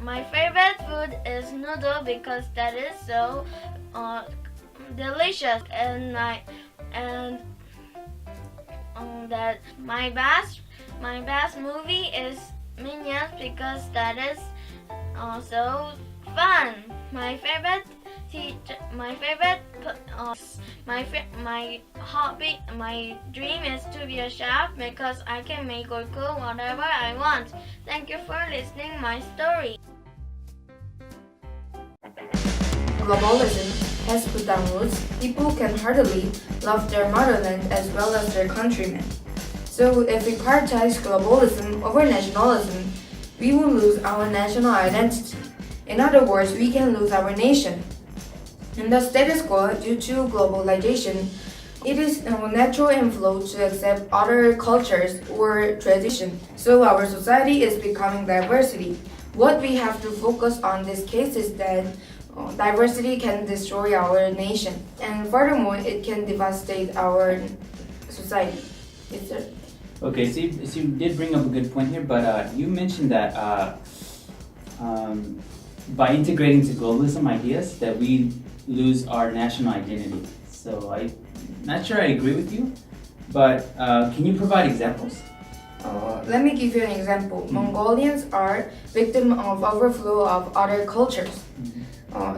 My favorite food is noodle because that is so delicious, and that my best movie is Minions because that is so fun. My favorite teacher, my hobby, my dream is to be a chef because I can make or cook whatever I want. Thank you for listening my story. Globalism has put down roots. People can heartily love their motherland as well as their countrymen. So if we prioritize globalism over nationalism, we will lose our national identity. In other words, we can lose our nation. In the status quo, due to globalization, it is a natural inflow to accept other cultures or traditions. So our society is becoming diversity. What we have to focus on this case is that diversity can destroy our nation, and furthermore, it can devastate our society. Yes, sir. Okay, so you did bring up a good point here, but you mentioned that by integrating to globalism ideas, that we lose our national identity. So I'm not sure I agree with you, but can you provide examples? Let me give you an example. Mongolians are victim of overflow of other cultures.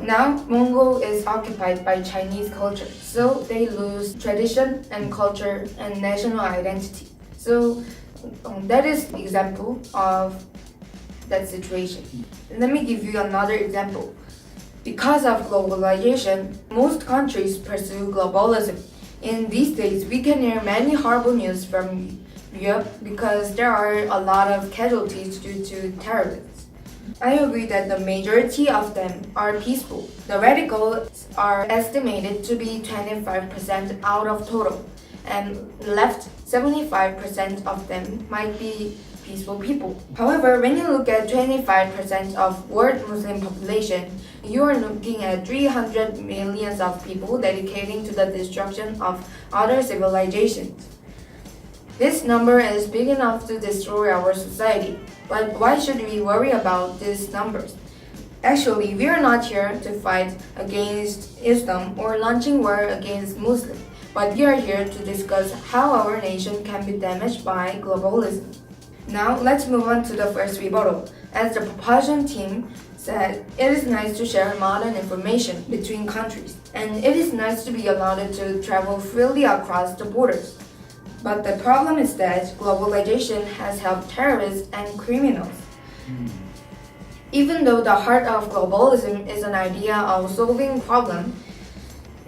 Now, Mongol is occupied by Chinese culture, so they lose tradition and culture and national identity. So that is the example of that situation. Let me give you another example. Because of globalization, most countries pursue globalism. In these days, we can hear many horrible news from Europe because there are a lot of casualties due to terrorists. I agree that the majority of them are peaceful. The radicals are estimated to be 25% out of total, and left 75% of them might be peaceful people. However, when you look at 25% of world Muslim population, you are looking at 300 millions of people dedicating to the destruction of other civilizations. This number is big enough to destroy our society. But why should we worry about these numbers? Actually, we are not here to fight against Islam or launching war against Muslims, but we are here to discuss how our nation can be damaged by globalism. Now, let's move on to the first rebuttal. As the propulsion team said, it is nice to share modern information between countries, and it is nice to be allowed to travel freely across the borders. But the problem is that globalization has helped terrorists and criminals. Even though the heart of globalism is an idea of solving problems,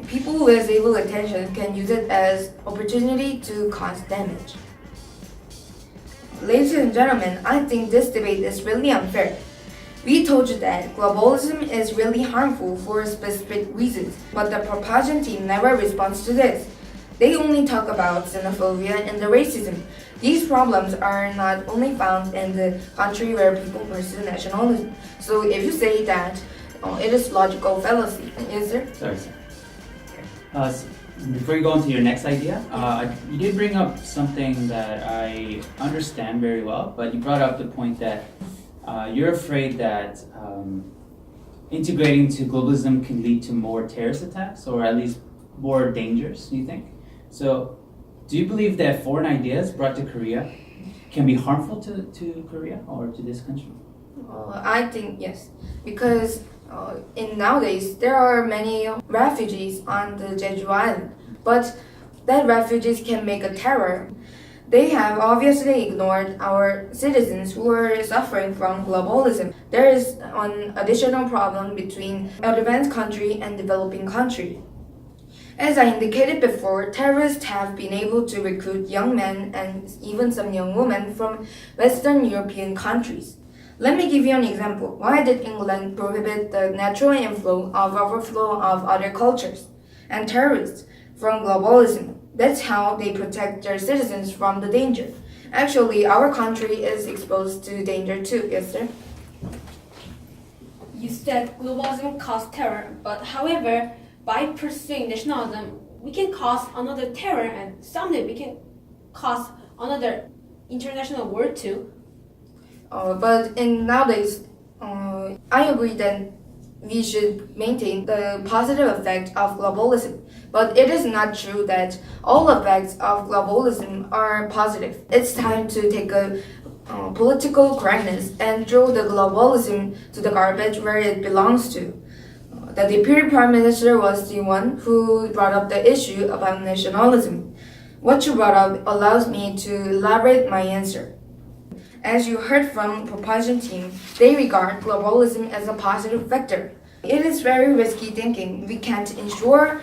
people with evil intentions can use it as opportunity to cause damage. Ladies and gentlemen, I think this debate is really unfair. We told you that globalism is really harmful for specific reasons, but the propulsion team never responds to this. They only talk about xenophobia and the racism. These problems are not only found in the country where people pursue nationalism. So if you say that, it is logical fallacy. Yes, sir? Sorry, sir. Before you go on to your next idea, you did bring up something that I understand very well, but you brought up the point that you're afraid that integrating to globalism can lead to more terrorist attacks, or at least more dangers, do you think? So, do you believe that foreign ideas brought to Korea can be harmful to Korea or to this country? I think yes, because in nowadays there are many refugees on the Jeju Island, but that refugees can make a terror. They have obviously ignored our citizens who are suffering from globalism. There is an additional problem between advanced country and developing country. As I indicated before, terrorists have been able to recruit young men and even some young women from Western European countries. Let me give you an example. Why did England prohibit the natural overflow of other cultures and terrorists from globalism? That's how they protect their citizens from the danger. Actually, our country is exposed to danger too, yes sir? You said globalism caused terror, but however, by pursuing nationalism, we can cause another terror, and someday we can cause another international war too. But nowadays, I agree that we should maintain the positive effect of globalism. But it is not true that all effects of globalism are positive. It's time to take a political correctness and throw the globalism to the garbage where it belongs to. The Deputy Prime Minister was the one who brought up the issue about nationalism. What you brought up allows me to elaborate my answer. As you heard from propulsion team, they regard globalism as a positive factor. It is very risky thinking we can't ensure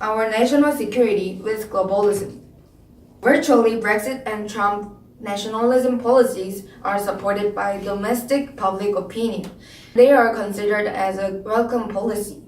our national security with globalism. Virtually, Brexit and Trump nationalism policies are supported by domestic public opinion. They are considered as a welcome policy.